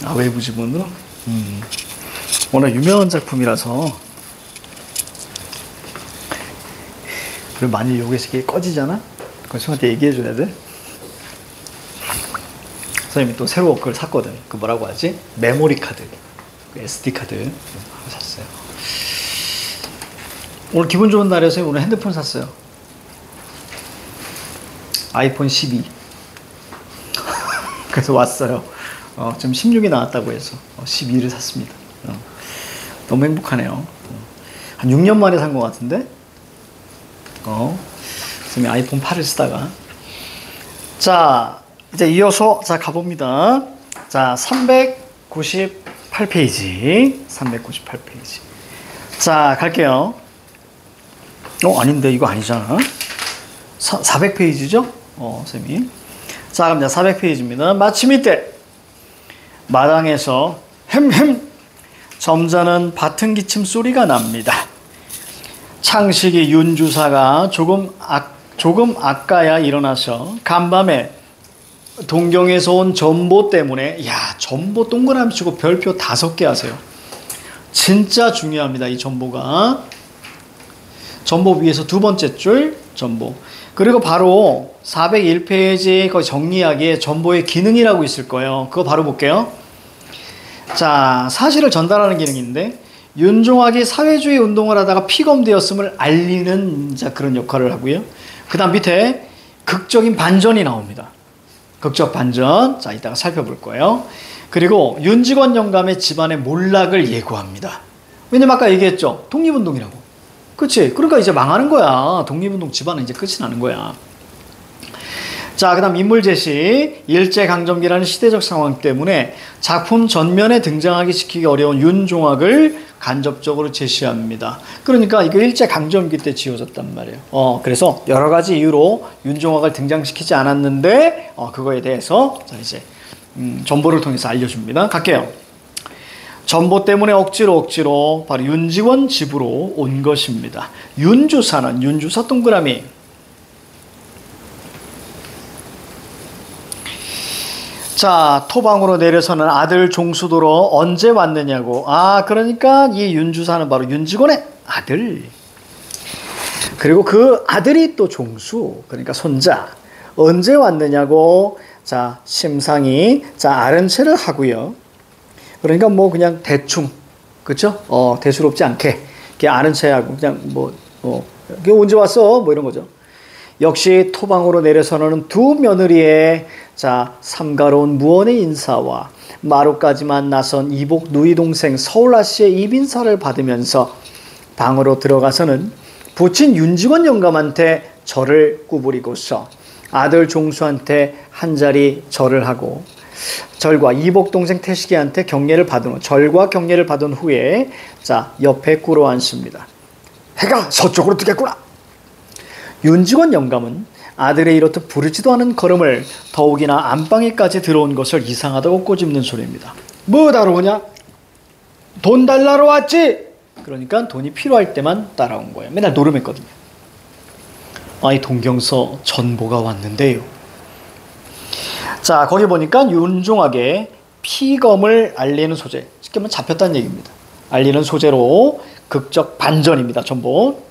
아, 외부 지분으로? 워낙 유명한 작품이라서. 그리고 만일 여기서 이게 꺼지잖아? 그럼 선생님한테 얘기해줘야 돼. 선생님이 또 새로 그걸 샀거든. 그 뭐라고 하지? 메모리 카드. SD 카드. 하나 샀어요. 오늘 기분 좋은 날이어서 오늘 핸드폰 샀어요. 아이폰 12. 그래서 왔어요. 지금 16이 나왔다고 해서 12를 샀습니다. 너무 행복하네요. 한 6년 만에 산 것 같은데? 선생님이 아이폰 8을 쓰다가. 자, 이제 이어서 자 가봅니다. 자, 398페이지. 398페이지. 자, 갈게요. 아닌데 이거 아니잖아. 400페이지죠? 선생님이. 자, 그럼 이제 400페이지입니다. 마침 이때 마당에서 햄햄 점잖은 밭은 기침 소리가 납니다. 창식이 윤주사가 조금 아까야 일어나서 간밤에 동경에서 온 전보 때문에, 야, 전보 동그라미 치고 별표 5개 하세요. 진짜 중요합니다. 이 전보가. 전보 위에서 두 번째 줄 전보. 그리고 바로 401페이지 거기 정리하기에 전보의 기능이라고 있을 거예요. 그거 바로 볼게요. 자, 사실을 전달하는 기능인데, 윤종학이 사회주의 운동을 하다가 피검되었음을 알리는 그런 역할을 하고요. 그 다음 밑에 극적인 반전이 나옵니다. 극적 반전. 자, 이따가 살펴볼 거예요. 그리고 윤직원 영감의 집안의 몰락을 예고합니다. 왜냐면 아까 얘기했죠. 독립운동이라고. 그치? 그러니까 이제 망하는 거야. 독립운동 집안은 이제 끝이 나는 거야. 자, 그 다음 인물 제시. 일제강점기라는 시대적 상황 때문에 작품 전면에 등장하기 시키기 어려운 윤종학을 간접적으로 제시합니다. 그러니까 이거 일제강점기 때 지어졌단 말이에요. 그래서 여러 가지 이유로 윤종학을 등장시키지 않았는데, 그거에 대해서 자, 이제 전보를 통해서 알려줍니다. 갈게요. 전보 때문에 억지로 바로 윤직원 집으로 온 것입니다. 윤주사는 윤주사 동그라미. 자, 토방으로 내려서는 아들 종수도로 언제 왔느냐고. 그러니까 이 윤주사는 바로 윤직원의 아들. 그리고 그 아들이 또 종수, 그러니까 손자. 언제 왔느냐고. 자, 심상이 아른 체를 하고요. 그러니까 뭐 그냥 대충, 그쵸? 대수롭지 않게 그냥 아는 체하고 그냥 언제 왔어? 뭐 이런 거죠. 역시 토방으로 내려서는 두 며느리의 삼가로운 무언의 인사와 마루까지만 나선 이복 누이 동생 서울아 씨의 입인사를 받으면서 방으로 들어가서는 부친 윤직원 영감한테 절을 구부리고서 아들 종수한테 한 자리 절을 하고, 절과 이복 동생 태식이한테 경례를 받은 후, 절과 경례를 받은 후에 옆에 꿇어 앉습니다. 해가 서쪽으로 뜨겠구나. 윤직원 영감은 아들의 이렇듯 부르지도 않은 걸음을 더욱이나 안방에까지 들어온 것을 이상하다고 꼬집는 소리입니다. 뭐 따라오냐? 돈 달라러 왔지? 그러니까 돈이 필요할 때만 따라온 거예요. 맨날 노름했거든요. 아이, 동경서 전보가 왔는데요. 자, 거기 보니까 윤종학의 피검을 알리는 소재, 쉽게 말하면 잡혔다는 얘기입니다. 알리는 소재로 극적 반전입니다. 전보.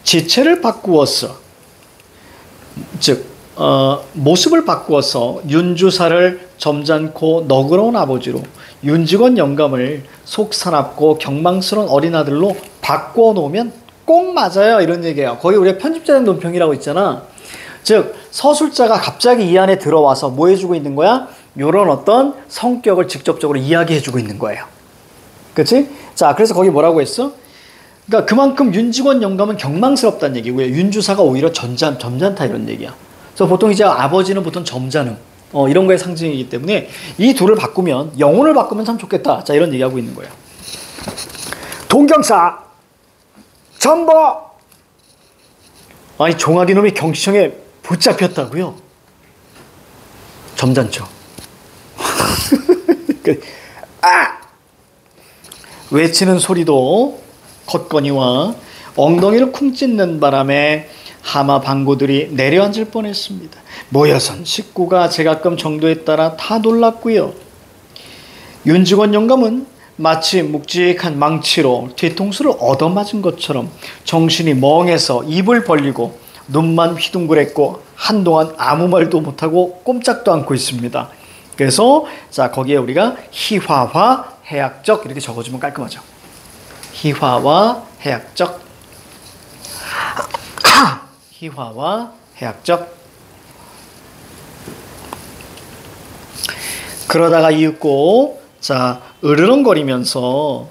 지체를 바꾸어서, 즉 모습을 바꾸어서 윤주사를 점잖고 너그러운 아버지로, 윤직원 영감을 속사납고 경망스러운 어린아들로 바꿔놓으면 꼭 맞아요. 이런 얘기예요. 거기 우리가 편집자의 논평이라고 있잖아. 즉 서술자가 갑자기 이 안에 들어와서 뭐 해주고 있는 거야? 이런 어떤 성격을 직접적으로 이야기해주고 있는 거예요. 그치? 자, 그래서 거기 뭐라고 했어? 그러니까 그만큼 윤직원 영감은 경망스럽다는 얘기고요. 윤주사가 오히려 점잖다 이런 얘기야. 그래서 보통 이제 아버지는 보통 점잖음, 이런 거의 상징이기 때문에 이 둘을 바꾸면, 영혼을 바꾸면 참 좋겠다. 자, 이런 얘기하고 있는 거예요. 동경사 전보. 아니, 종학이 놈이 경시청에 붙잡혔다고요? 점잖죠. 외치는 소리도 걷거니와 엉덩이를 쿵 찢는 바람에 하마 방구들이 내려앉을 뻔했습니다. 모여선 식구가 제각금 정도에 따라 다 놀랐고요. 윤직원 영감은 마치 묵직한 망치로 뒤통수를 얻어맞은 것처럼 정신이 멍해서 입을 벌리고 눈만 휘둥그랬고 한동안 아무 말도 못하고 꼼짝도 않고 있습니다. 그래서 자 거기에 우리가 희화화 해약적 이렇게 적어주면 깔끔하죠. 희화화 해약적 희화화 해약적. 그러다가 이윽고 자 으르렁거리면서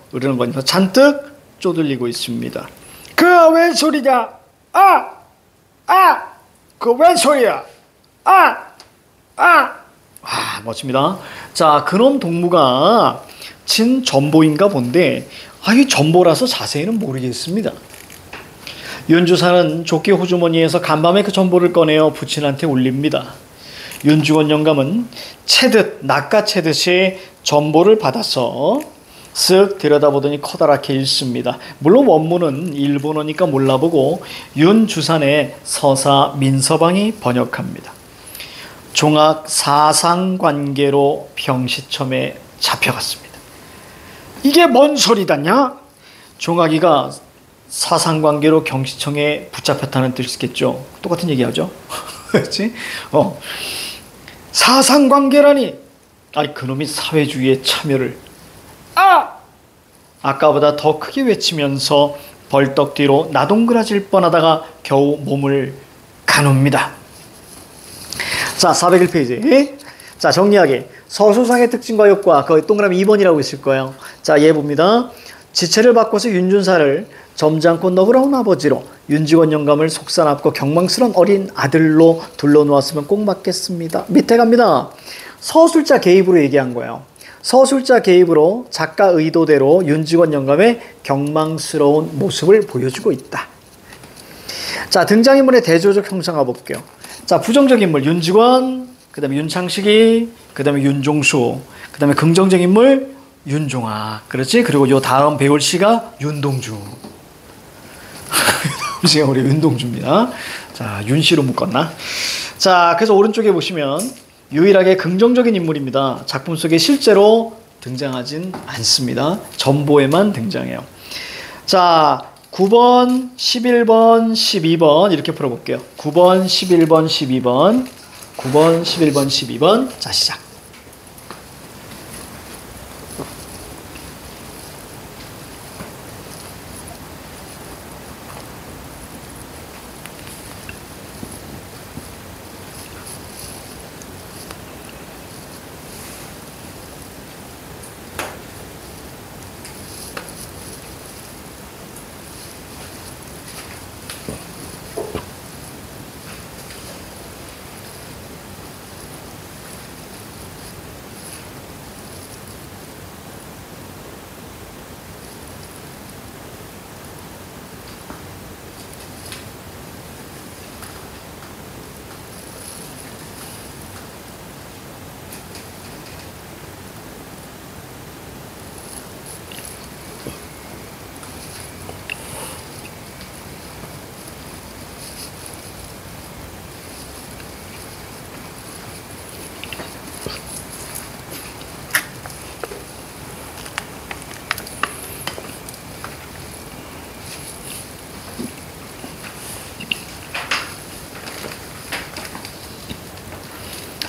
잔뜩 쪼들리고 있습니다. 그 웬 소리냐? 그 웬 소리야? 멋집니다. 자, 그놈 동무가 진 전보인가 본데, 이 전보라서 자세히는 모르겠습니다. 윤주사는 조끼 호주머니에서 간밤에 그 전보를 꺼내어 부친한테 올립니다. 윤직원 영감은 낚아채듯이 전보를 받아서 쓱 들여다보더니 커다랗게 읽습니다. 물론 원문은 일본어니까 몰라보고 윤주산의 서사 민서방이 번역합니다. 종학 사상관계로 병시첨에 잡혀갔습니다. 이게 뭔 소리다냐? 종학이가 사상관계로 경시청에 붙잡혔다는 뜻이겠죠. 똑같은 얘기하죠. 그렇지? 사상관계라니. 그놈이 사회주의에 참여를. 아까보다 더 크게 외치면서 벌떡 뒤로 나동그라질 뻔하다가 겨우 몸을 가눕니다. 자, 401페이지. 자, 정리하기. 서술상의 특징과 효과. 거기 동그라미 2번이라고 있을 거예요. 자, 얘 봅니다. 지체를 바꿔서 윤준사를 점잖고 너그러운 아버지로, 윤직원 영감을 속사납고 경망스러운 어린 아들로 둘러놓았으면 꼭 맞겠습니다. 밑에 갑니다. 서술자 개입으로 얘기한 거예요. 서술자 개입으로 작가 의도대로 윤직원 영감의 경망스러운 모습을 보여주고 있다. 자, 등장인물의 대조적 형상 가볼게요. 자, 부정적 인물 윤직원, 그 다음에 윤창식이, 그 다음에 윤종수, 그 다음에 긍정적 인물 윤종아. 그렇지? 그리고 요 다음 배울 시가 윤동주. 다음 시가 우리 윤동주입니다. 자, 윤씨로 묶었나? 자, 그래서 오른쪽에 보시면 유일하게 긍정적인 인물입니다. 작품 속에 실제로 등장하진 않습니다. 전보에만 등장해요. 자, 9번, 11번, 12번 이렇게 풀어볼게요. 9번, 11번, 12번 9번, 11번, 12번. 자, 시작.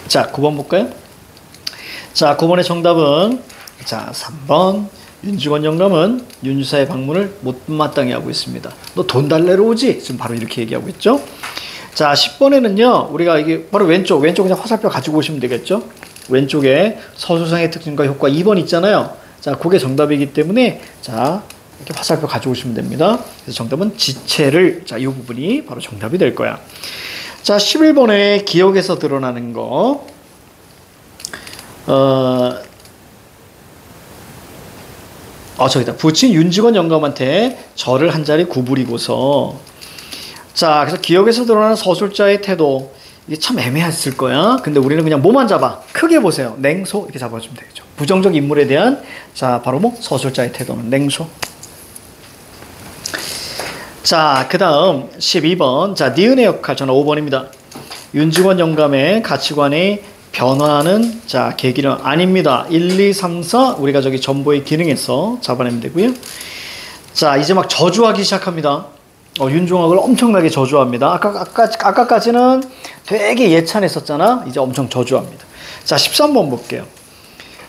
자, 9번 볼까요? 자, 9번의 정답은 자, 3번. 윤직원 영감은 윤주사의 방문을 못마땅해 하고 있습니다. 너 돈 달래러 오지? 지금 바로 이렇게 얘기하고 있죠. 자, 10번에는요. 우리가 이게 바로 왼쪽 그냥 화살표 가지고 오시면 되겠죠. 왼쪽에 서술상의 특징과 효과 2번 있잖아요. 자, 그게 정답이기 때문에 자, 이렇게 화살표 가지고 오시면 됩니다. 그래서 정답은 지체를, 자, 이 부분이 바로 정답이 될 거야. 자, 11번에 기억에서 드러나는 거. 저기다. 부친 윤직원 영감한테 절을 한 자리 구부리고서. 자, 그래서 기억에서 드러나는 서술자의 태도. 이게 참 애매했을 거야. 근데 우리는 그냥 뭐만 잡아. 크게 보세요. 냉소. 이렇게 잡아주면 되겠죠. 부정적 인물에 대한, 자, 바로 뭐? 서술자의 태도는 냉소. 자, 그 다음 12번. 자, 니은의 역할. 저는 5번입니다. 윤직원 영감의 가치관이 변화하는 자 계기는 아닙니다. 1, 2, 3, 4 우리가 저기 전보의 기능에서 잡아내면 되고요. 자 이제 막 저주하기 시작합니다. 윤종학을 엄청나게 저주합니다. 아까까지는 되게 예찬했었잖아. 이제 엄청 저주합니다. 자 13번 볼게요.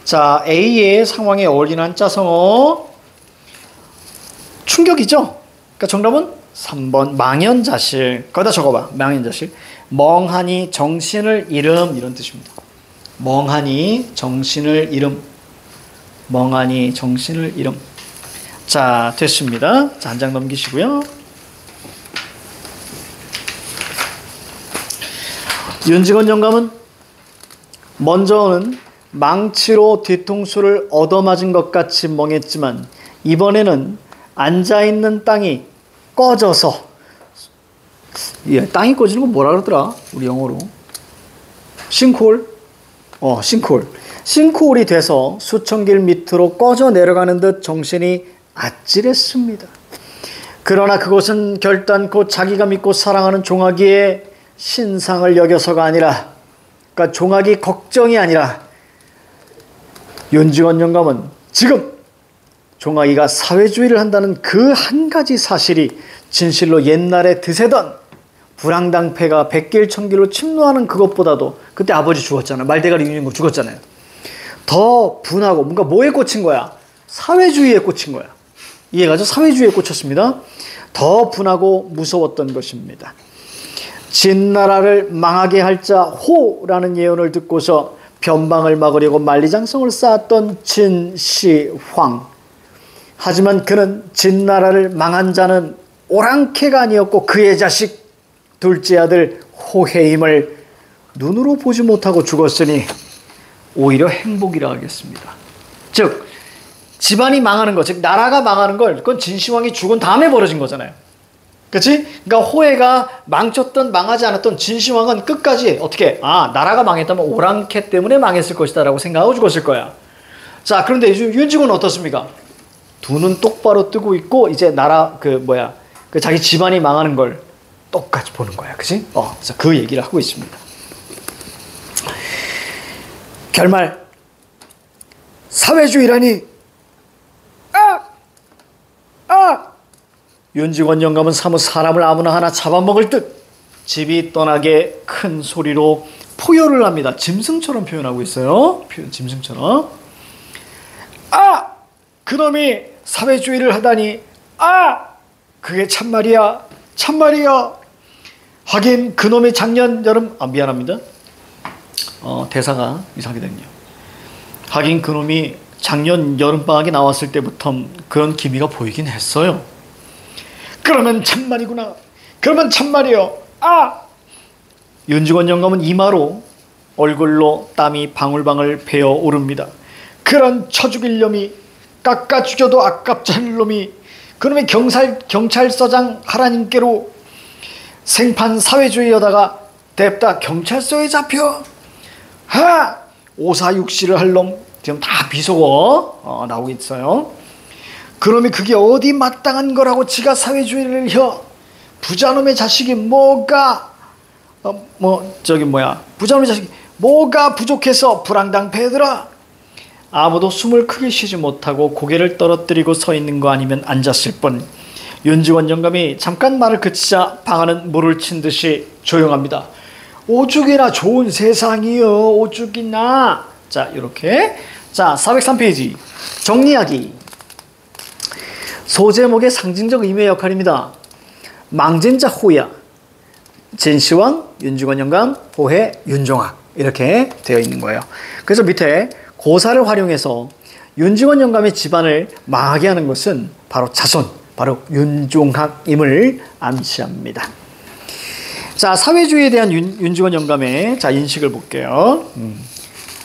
자 A의 상황에 어울리는 한자성어 충격이죠. 그러니까 정답은 3번 망연자실. 거기다 적어봐. 망연자실. 멍하니 정신을 잃음 이런 뜻입니다. 멍하니 정신을 잃음. 멍하니 정신을 잃음. 자 됐습니다. 자, 한 장 넘기시고요. 윤직원 영감은 먼저는 망치로 뒤통수를 얻어맞은 것 같이 멍했지만 이번에는 앉아있는 땅이 꺼져서 땅이 꺼지는 건 뭐라 그러더라? 우리 영어로 싱크홀? 싱크홀이 돼서 수천 길 밑으로 꺼져 내려가는 듯 정신이 아찔했습니다. 그러나 그것은 결단코 자기가 믿고 사랑하는 종아기의 신상을 여겨서가 아니라 그러니까 종아기 걱정이 아니라 윤직원 영감은 지금 종아기가 사회주의를 한다는 그 한 가지 사실이 진실로 옛날에 드세던 불황당패가 백길 천길로 침노하는 그것보다도 그때 아버지 죽었잖아요. 말대가리 윤인국 죽었잖아요. 더 분하고 뭔가 뭐에 꽂힌 거야? 사회주의에 꽂힌 거야. 이해가죠? 사회주의에 꽂혔습니다. 더 분하고 무서웠던 것입니다. 진나라를 망하게 할 자 호라는 예언을 듣고서 변방을 막으려고 만리장성을 쌓았던 진시황. 하지만 그는 진나라를 망한 자는 오랑캐가 아니었고 그의 자식 둘째 아들 호해임을 눈으로 보지 못하고 죽었으니 오히려 행복이라 하겠습니다. 즉 집안이 망하는 것, 즉 나라가 망하는 걸 그건 진시황이 죽은 다음에 벌어진 거잖아요. 그렇지? 그러니까 호해가 망쳤던 망하지 않았던 진시황은 끝까지 어떻게 나라가 망했다면 오랑캐 때문에 망했을 것이다 라고 생각하고 죽었을 거야. 자 그런데 윤직원은 어떻습니까? 두 눈 똑바로 뜨고 있고 이제 나라 그 자기 집안이 망하는 걸 똑같이 보는 거야. 그치? 그래서 그 얘기를 하고 있습니다. 결말 사회주의라니 윤직원 영감은 사뭇 사람을 아무나 하나 잡아먹을 듯 집이 떠나게 큰 소리로 포효를 합니다. 짐승처럼 표현하고 있어요. 짐승처럼. 그놈이 사회주의를 하다니 그게 참말이야. 하긴 그놈이 작년 여름 미안합니다. 대사가 이상하게 됐네요. 하긴 그놈이 작년 여름방학에 나왔을 때부터 그런 기미가 보이긴 했어요. 그러면 참말이구나. 그러면 참말이요. 윤직원 영감은 이마로 얼굴로 땀이 방울방울 배어 오릅니다. 그런 쳐죽일 놈이 깎아 죽여도 아깝지 않을 놈이 그놈의 경찰서장 하라님께로 생판 사회주의여다가 냅다 경찰서에 잡혀 오사육시를 할 놈 지금 다 비속어 나오고 있어요. 그놈이 그게 어디 마땅한 거라고 지가 사회주의를 부자놈의 자식이 부자놈의 자식이 뭐가 부족해서 불황당패더라. 아무도 숨을 크게 쉬지 못하고 고개를 떨어뜨리고 서 있는 거 아니면 앉았을 뿐. 윤직원 영감이 잠깐 말을 그치자 방안은 물을 친 듯이 조용합니다. 오죽이나 좋은 세상이요. 오죽이나. 자 이렇게. 자 403페이지 정리하기. 소제목의 상징적 의미의 역할입니다. 망진자 호야, 진시황, 윤직원 영감, 호해, 윤종학 이렇게 되어 있는 거예요. 그래서 밑에 고사를 활용해서 윤직원 영감의 집안을 망하게 하는 것은 바로 자손, 바로 윤종학임을 암시합니다. 자 사회주의에 대한 윤직원 영감의 인식을 볼게요.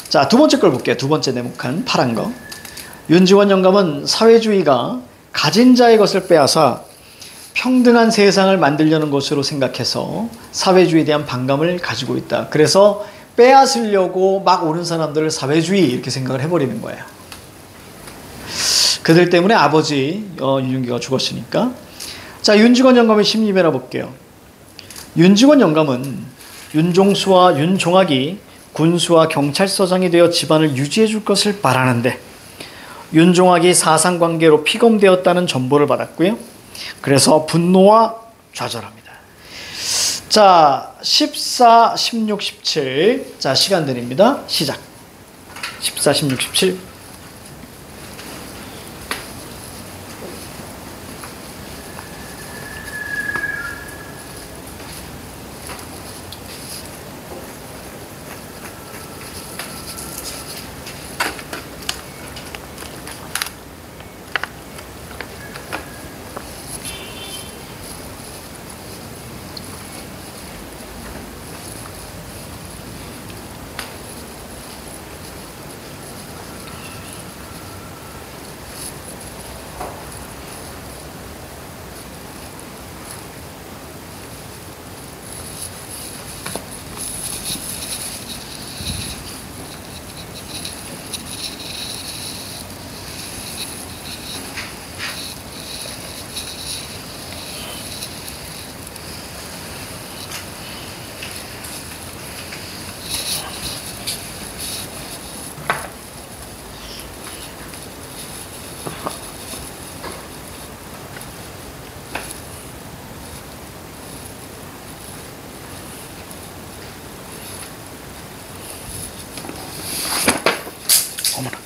자 두 번째 걸 볼게요. 두 번째 네모칸 파란 거. 윤직원 영감은 사회주의가 가진 자의 것을 빼앗아 평등한 세상을 만들려는 것으로 생각해서 사회주의에 대한 반감을 가지고 있다. 그래서 빼앗으려고 막 오는 사람들을 사회주의 이렇게 생각을 해버리는 거예요. 그들 때문에 아버지 윤윤기가 죽었으니까. 자 윤직원 영감의 심리를 볼게요. 윤직원 영감은 윤종수와 윤종학이 군수와 경찰서장이 되어 집안을 유지해 줄 것을 바라는데 윤종학이 사상관계로 피검되었다는 전보를 받았고요. 그래서 분노와 좌절합니다. 자, 14, 16, 17. 자, 시간 드립니다. 시작. 14, 16, 17. 어머나.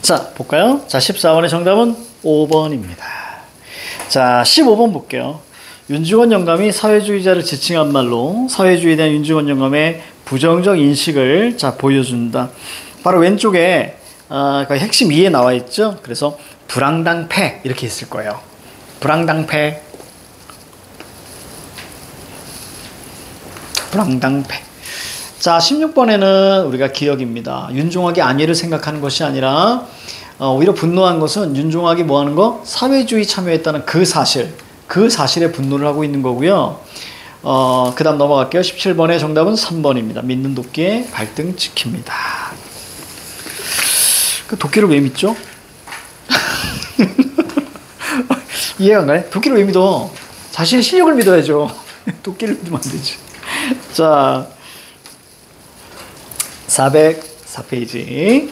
자, 볼까요? 자, 14번의 정답은 5번입니다. 자, 15번 볼게요. 윤중원 영감이 사회주의자를 지칭한 말로 사회주의에 대한 윤중원 영감의 부정적 인식을 자 보여준다. 바로 왼쪽에 그 핵심 2에 나와 있죠. 그래서 불황당패 이렇게 있을 거예요. 불황당패, 불황당패. 자, 16번에는 우리가 기억입니다. 윤종학이 안위를 생각하는 것이 아니라 오히려 분노한 것은 윤종학이 뭐 하는 거? 사회주의 참여했다는 그 사실에 분노를 하고 있는 거고요. 그 다음 넘어갈게요. 17번의 정답은 3번입니다. 믿는 도끼에 발등 지킵니다. 그 도끼를 왜 믿죠? 이해가 안 가네? 도끼를 왜 믿어? 자신의 실력을 믿어야죠. 도끼를 믿으면 안 되지. 자, 404페이지.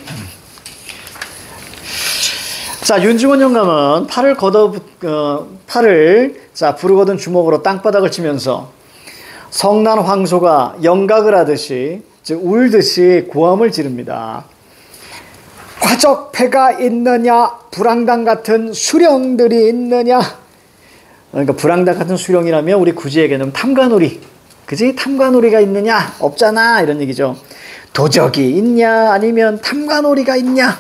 자, 윤중원 영감은 팔을 자 부르거든 주먹으로 땅바닥을 치면서 성난 황소가 영각을 하듯이 즉 울듯이 고함을 지릅니다. 과적패가 있느냐, 불황당 같은 수령들이 있느냐. 그러니까 불황당 같은 수령이라면 우리 구지에게는 탐관오리, 그지? 탐관오리가 있느냐? 없잖아, 이런 얘기죠. 도적이 있냐, 아니면 탐관오리가 있냐?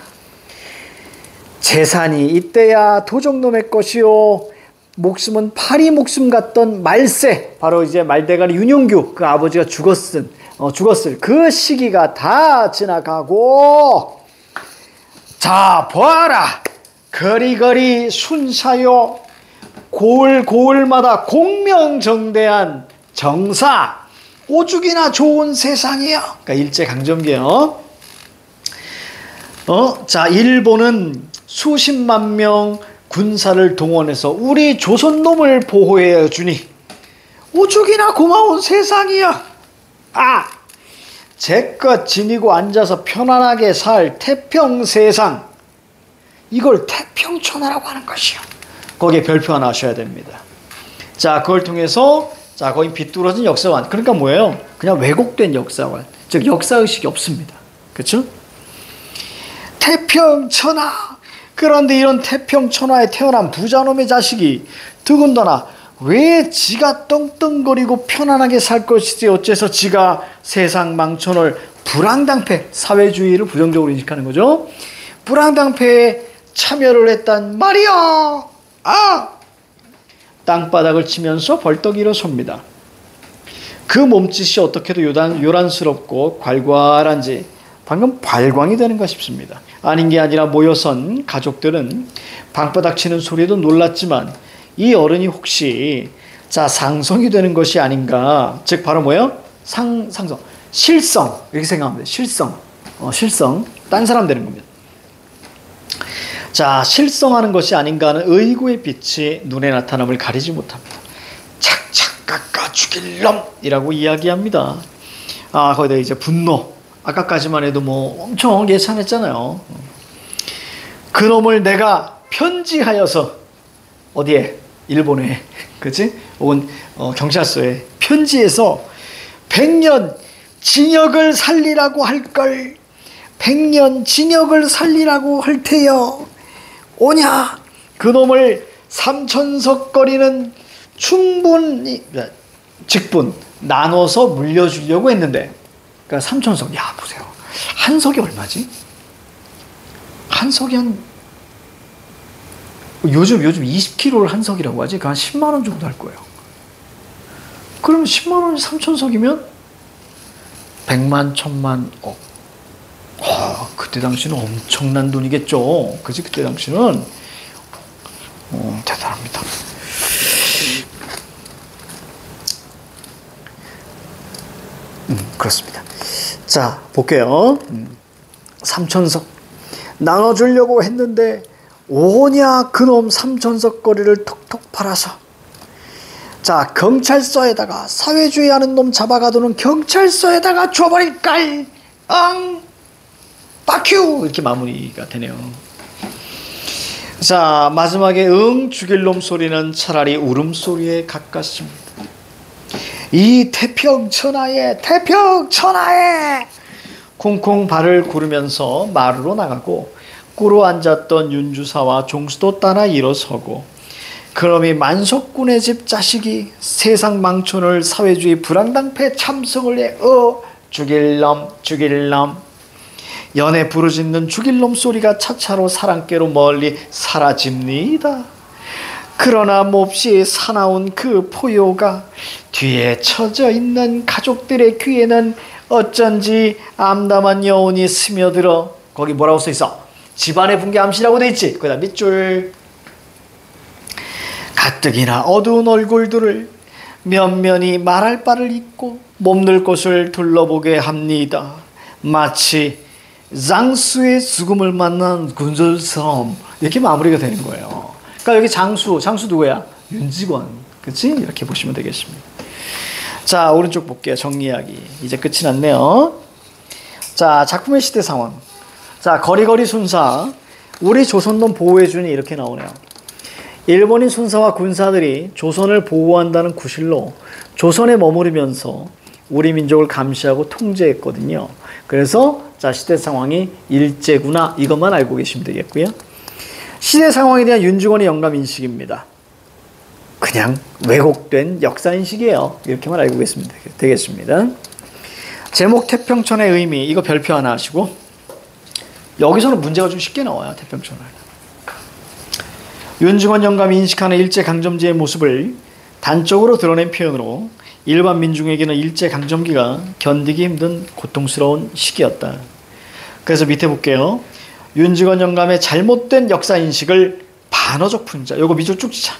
재산이 이때야 도적놈의 것이요, 목숨은 파리 목숨 같던 말세, 바로 이제 말대가리 윤용규 그 아버지가 죽었을 그 시기가 다 지나가고, 자 보아라, 거리거리 순사요, 고을고을마다 공명정대한 정사, 오죽이나 좋은 세상이요. 그러니까 일제강점기요. 자, 일본은 수십만 명 군사를 동원해서 우리 조선놈을 보호해 주니 오죽이나 고마운 세상이요. 아, 제껏 지니고 앉아서 편안하게 살 태평세상, 이걸 태평천하라고 하는 것이요. 거기에 별표 하나 하셔야 됩니다. 자, 그걸 통해서 자, 거기 비뚤어진 역사관. 그러니까 뭐예요? 그냥 왜곡된 역사관. 즉 역사의식이 없습니다. 그렇죠? 태평천하. 그런데 이런 태평천하에 태어난 부자놈의 자식이 더군다나 왜 지가 떵떵거리고 편안하게 살 것이지 어째서 지가 세상 망천을 불황당패, 사회주의를 부정적으로 인식하는 거죠. 불황당패에 참여를 했단 말이야. 땅바닥을 치면서 벌떡 일어섭니다. 그 몸짓이 어떻게도 요란스럽고 괄괄한지 방금 발광이 되는가 싶습니다. 아닌 게 아니라 모여선 가족들은 방바닥 치는 소리에도 놀랐지만 이 어른이 혹시 상성이 되는 것이 아닌가, 즉 바로 뭐예요? 상성, 실성, 이렇게 생각하면 돼요. 실성, 딴 사람 되는 겁니다. 실성하는 것이 아닌가 하는 의구의 빛이 눈에 나타남을 가리지 못합니다. 착착 깎아 죽일 놈이라고 이야기합니다. 거기다 이제 분노, 아까까지만 해도 뭐 엄청 예찬했잖아요. 그놈을 내가 편지하여서 어디에? 일본에, 그치? 혹은 경찰서에 편지해서 100년 징역을 살리라고 할걸. 100년 징역을 살리라고 할 테여. 오냐? 그놈을 삼천석거리는 충분히 직분 나눠서 물려주려고 했는데, 그러니까 삼천석. 야, 보세요. 한 석이 얼마지? 한 석이 요즘 20kg를 한 석이라고 하지. 그 한 10만 원 정도 할 거예요. 그러면 10만 원이 3천석이면 100만, 1000만, 억. 그때 당시는 엄청난 돈이겠죠. 그치? 그때 당시는 대단합니다. 그렇습니다. 자, 볼게요. 3천석 나눠주려고 했는데 오냐 그놈 3천석 거리를 톡톡 팔아서. 자, 경찰서에다가 사회주의 하는 놈 잡아가두는 경찰서에다가 줘버릴까. 빠큐 이렇게 마무리가 되네요. 자, 마지막에 죽일 놈 소리는 차라리 울음소리에 가깝습니다. 이 태평천하에 쿵쿵 발을 구르면서 마루로 나가고 꿇어 앉았던 윤주사와 종수도 따라 일어서고, 그놈이 만석군의 집 자식이 세상 망천을 사회주의 불황당패 참성을 해 죽일 놈 연에 부르짖는 죽일 놈 소리가 차차로 사랑께로 멀리 사라집니다. 그러나 몹시 사나운 그 포효가 뒤에 처져 있는 가족들의 귀에는 어쩐지 암담한 여운이 스며들어. 거기 뭐라고 써있어? 집안의 붕괴 암시라고 돼 있지. 그 다음 밑줄. 가뜩이나 어두운 얼굴들을 면면이 말할 바를 잊고 몸둘 곳을 둘러보게 합니다. 마치 장수의 죽음을 만난 군졸처럼 이렇게 마무리가 되는 거예요. 그러니까 여기 장수 누구야? 윤직원. 그치? 이렇게 보시면 되겠습니다. 자, 오른쪽 볼게요. 정리하기. 이제 끝이 났네요. 자, 작품의 시대 상황. 자, 거리거리 순사. 우리 조선놈 보호해주니 이렇게 나오네요. 일본인 순사와 군사들이 조선을 보호한다는 구실로 조선에 머무르면서 우리 민족을 감시하고 통제했거든요. 그래서 자, 시대 상황이 일제구나, 이것만 알고 계시면 되겠고요. 시대 상황에 대한 윤중원의 영감 인식입니다. 그냥 왜곡된 역사 인식이에요. 이렇게만 알고 계시면 되겠습니다. 제목 태평천의 의미, 이거 별표 하나 하시고, 여기서는 문제가 좀 쉽게 나와요. 태평천을. 윤중원 영감이 인식하는 일제강점기의 모습을 단적으로 드러낸 표현으로 일반 민중에게는 일제강점기가 견디기 힘든 고통스러운 시기였다. 그래서 밑에 볼게요. 윤중원 영감의 잘못된 역사인식을 반어적 풍자. 요거 밑줄 쭉 치자.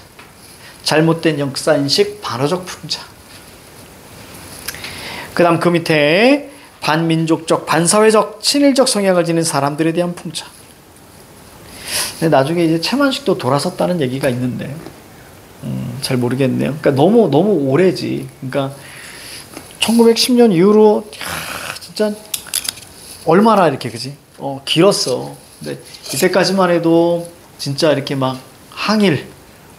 잘못된 역사인식 반어적 풍자. 그 다음 그 밑에 반민족적, 반사회적, 친일적 성향을 지닌 사람들에 대한 풍자. 근데 나중에 이제 채만식도 돌아섰다는 얘기가 있는데, 잘 모르겠네요. 그러니까 너무 오래지. 그러니까 1910년 이후로 진짜 얼마나 이렇게 그지? 길었어. 근데 이때까지만 해도 진짜 이렇게 막 항일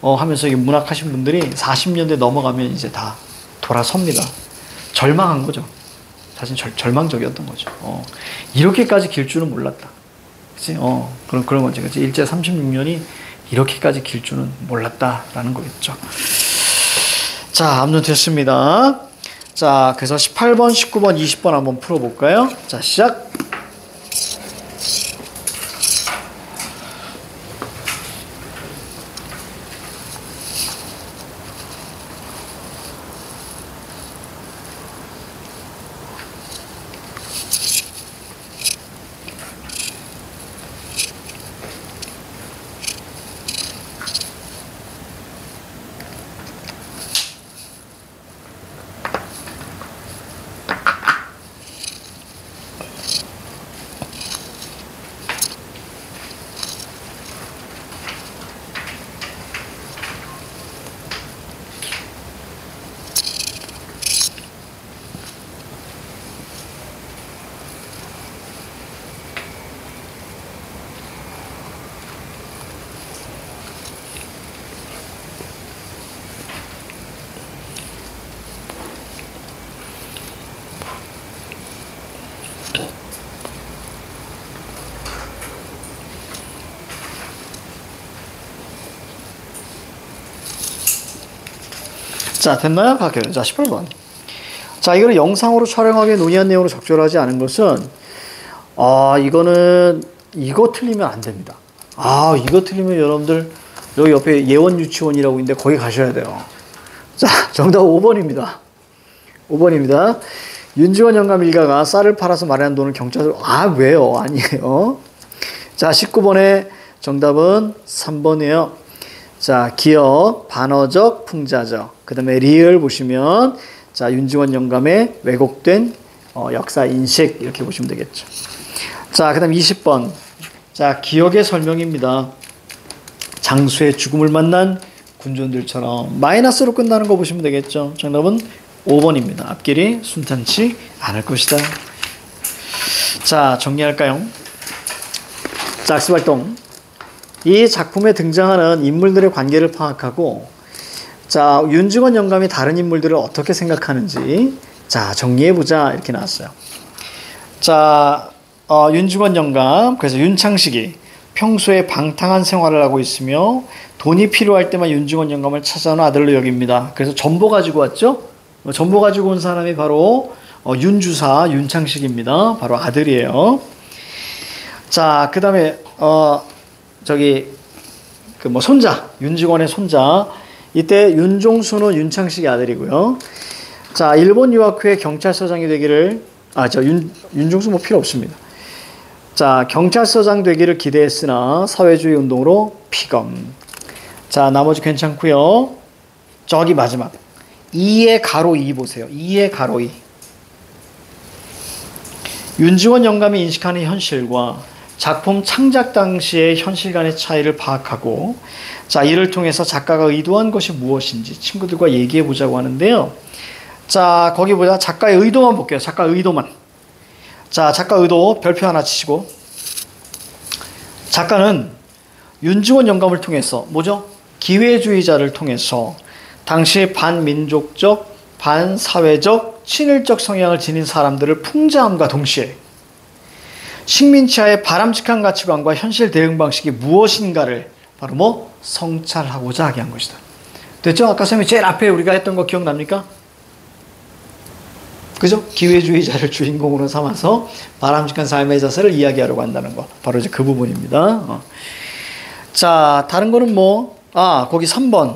하면서 문학하신 분들이 40년대 넘어가면 이제 다 돌아섭니다. 절망한 거죠. 사실 절망적이었던 거죠. 이렇게까지 길 줄은 몰랐다. 그치? 그런 거지. 그치? 일제 36년이 이렇게까지 길 줄은 몰랐다라는 거겠죠. 자, 암론 됐습니다. 자, 그래서 18번, 19번, 20번 한번 풀어볼까요? 자, 시작. 자, 됐나요? 갈게요. 자, 18번. 자, 이거는 영상으로 촬영하기에 논의한 내용으로 적절하지 않은 것은, 이거는, 이거 틀리면 안 됩니다. 이거 틀리면 여러분들, 여기 옆에 예원 유치원이라고 있는데 거기 가셔야 돼요. 자, 정답 5번입니다. 5번입니다. 윤지원 영감 일가가 쌀을 팔아서 마련한 돈을 경찰서, 왜요? 아니에요. 자, 19번의 정답은 3번이에요. 자, 기억, 반어적, 풍자적. 그 다음에 리을 보시면, 자, 윤지원 영감의 왜곡된 역사 인식. 이렇게 보시면 되겠죠. 자, 그 다음 20번. 자, 기억의 설명입니다. 장수의 죽음을 만난 군존들처럼 마이너스로 끝나는 거 보시면 되겠죠. 정답은 5번입니다. 앞길이 순탄치 않을 것이다. 자, 정리할까요? 자, 학습활동. 이 작품에 등장하는 인물들의 관계를 파악하고, 자, 윤지원 영감이 다른 인물들을 어떻게 생각하는지, 자, 정리해보자. 이렇게 나왔어요. 자, 윤지원 영감, 그래서 윤창식이 평소에 방탕한 생활을 하고 있으며 돈이 필요할 때만 윤지원 영감을 찾아오는 아들로 여깁니다. 그래서 전보 가지고 왔죠? 전보 가지고 온 사람이 바로 윤주사, 윤창식입니다. 바로 아들이에요. 자, 그 다음에, 손자, 윤직원의 손자. 이때 윤종수는 윤창식의 아들이고요. 자, 일본 유학 후에 경찰서장이 되기를, 윤종수 뭐 필요 없습니다. 자, 경찰서장 되기를 기대했으나 사회주의 운동으로 피검. 자, 나머지 괜찮고요. 저기 마지막. 2의 가로 2 보세요. 2의 가로 2. 윤지원 영감이 인식하는 현실과 작품 창작 당시의 현실 간의 차이를 파악하고, 자, 이를 통해서 작가가 의도한 것이 무엇인지 친구들과 얘기해 보자고 하는데요. 자, 거기 보자. 작가의 의도만 볼게요. 작가 의도만. 자, 작가 의도 별표 하나 치시고, 작가는 윤지원 영감을 통해서 뭐죠? 기회주의자를 통해서 당시의 반민족적, 반사회적, 친일적 성향을 지닌 사람들을 풍자함과 동시에 식민지하의 바람직한 가치관과 현실 대응 방식이 무엇인가를 바로 성찰하고자 하게 한 것이다. 됐죠? 아까 선생님이 제일 앞에 우리가 했던 거 기억납니까? 그죠? 기회주의자를 주인공으로 삼아서 바람직한 삶의 자세를 이야기하려고 한다는 거. 바로 이제 그 부분입니다. 자, 다른 거는 거기 3번.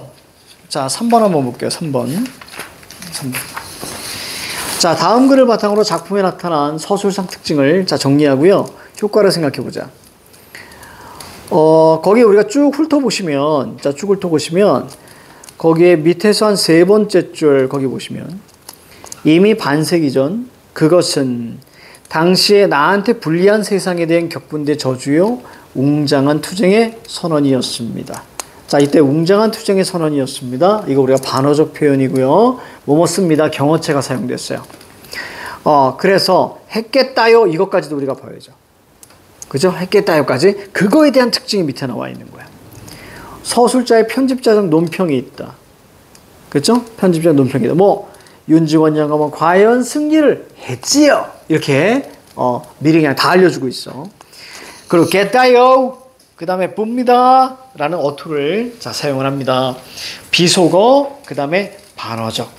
자, 3번 한번 볼게요. 3번. 자, 다음 글을 바탕으로 작품에 나타난 서술상 특징을 정리하고요. 효과를 생각해 보자. 거기 우리가 쭉 훑어보시면, 거기에 밑에서 한 세 번째 줄, 거기 보시면, 이미 반세기 전, 그것은 당시에 나한테 불리한 세상에 대한 격분대 저주요, 웅장한 투쟁의 선언이었습니다. 자, 이때 웅장한 투쟁의 선언이었습니다. 이거 우리가 반어적 표현이고요. 뭐뭐 씁니다. 경어체가 사용됐어요. 그래서 했겠다요. 이것까지도 우리가 봐야죠. 그죠? 했겠다요까지. 그거에 대한 특징이 밑에 나와 있는 거야. 서술자의 편집자적 논평이 있다. 그죠? 편집자적 논평이 있다. 윤지원 영감은 과연 승리를 했지요. 이렇게 미리 그냥 다 알려주고 있어. 그리고 겠다요. 그 다음에 뿝니다 라는 어투를 사용을 합니다. 비속어, 그 다음에 반어적.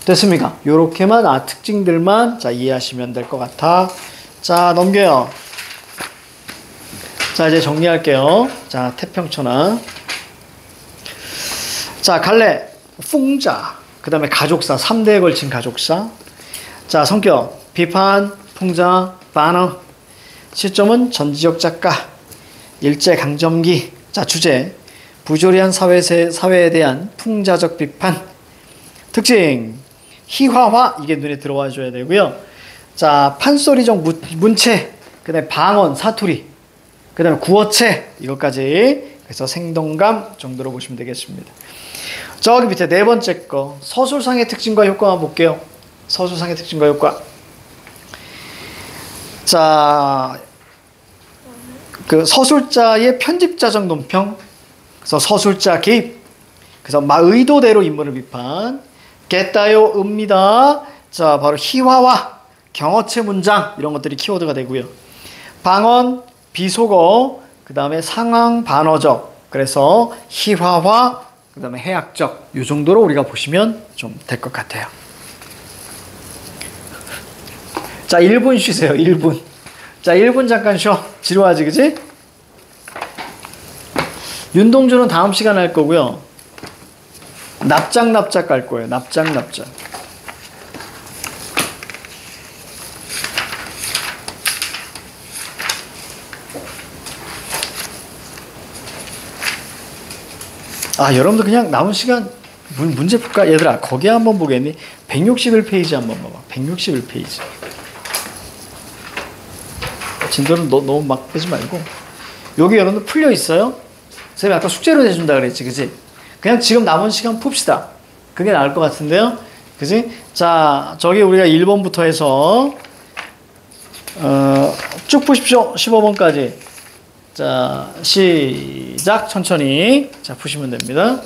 됐습니까? 요렇게만 특징들만 자 이해하시면 될 것 같아. 자 넘겨요. 자 이제 정리할게요. 자 태평천하. 자 갈래 풍자. 그 다음에 가족사 3대에 걸친 가족사. 자 성격 비판 풍자 반어. 시점은 전지적 작가. 일제강점기. 자 주제 부조리한 사회에 대한 풍자적 비판. 특징 희화화 이게 눈에 들어와 줘야 되고요. 자 판소리적 문체. 그 다음에 방언 사투리. 그 다음에 구어체 이것까지. 그래서 생동감 정도로 보시면 되겠습니다. 저기 밑에 네 번째 거 서술상의 특징과 효과만 볼게요. 서술상의 특징과 효과. 자, 그 서술자의 편집자적 논평. 그래서 서술자 개입. 그래서 의도대로 인물을 비판. 겠다요 읍니다. 자 바로 희화화 경어체 문장 이런 것들이 키워드가 되고요. 방언 비속어 그 다음에 상황 반어적. 그래서 희화화 그 다음에 해학적 이 정도로 우리가 보시면 좀 될 것 같아요. 자 1분 쉬세요. 1분. 자 1분 잠깐 쉬어. 지루하지 그지? 윤동주는 다음 시간 할 거고요. 납작 갈 거예요. 납작. 아 여러분들 그냥 남은 시간 문제 풀까? 얘들아 거기 한번 보겠니? 161페이지 한번 봐봐. 161페이지. 진도는 너무 막 빼지 말고 여기 여러분들 풀려 있어요? 선생님이 아까 숙제로 내준다 그랬지 그지? 그냥 지금 남은 시간 풉시다. 그게 나을 것 같은데요. 그지? 자, 저기 우리가 1번부터 해서 쭉 푸십시오. 15번까지. 자, 시작. 천천히. 자, 푸시면 됩니다.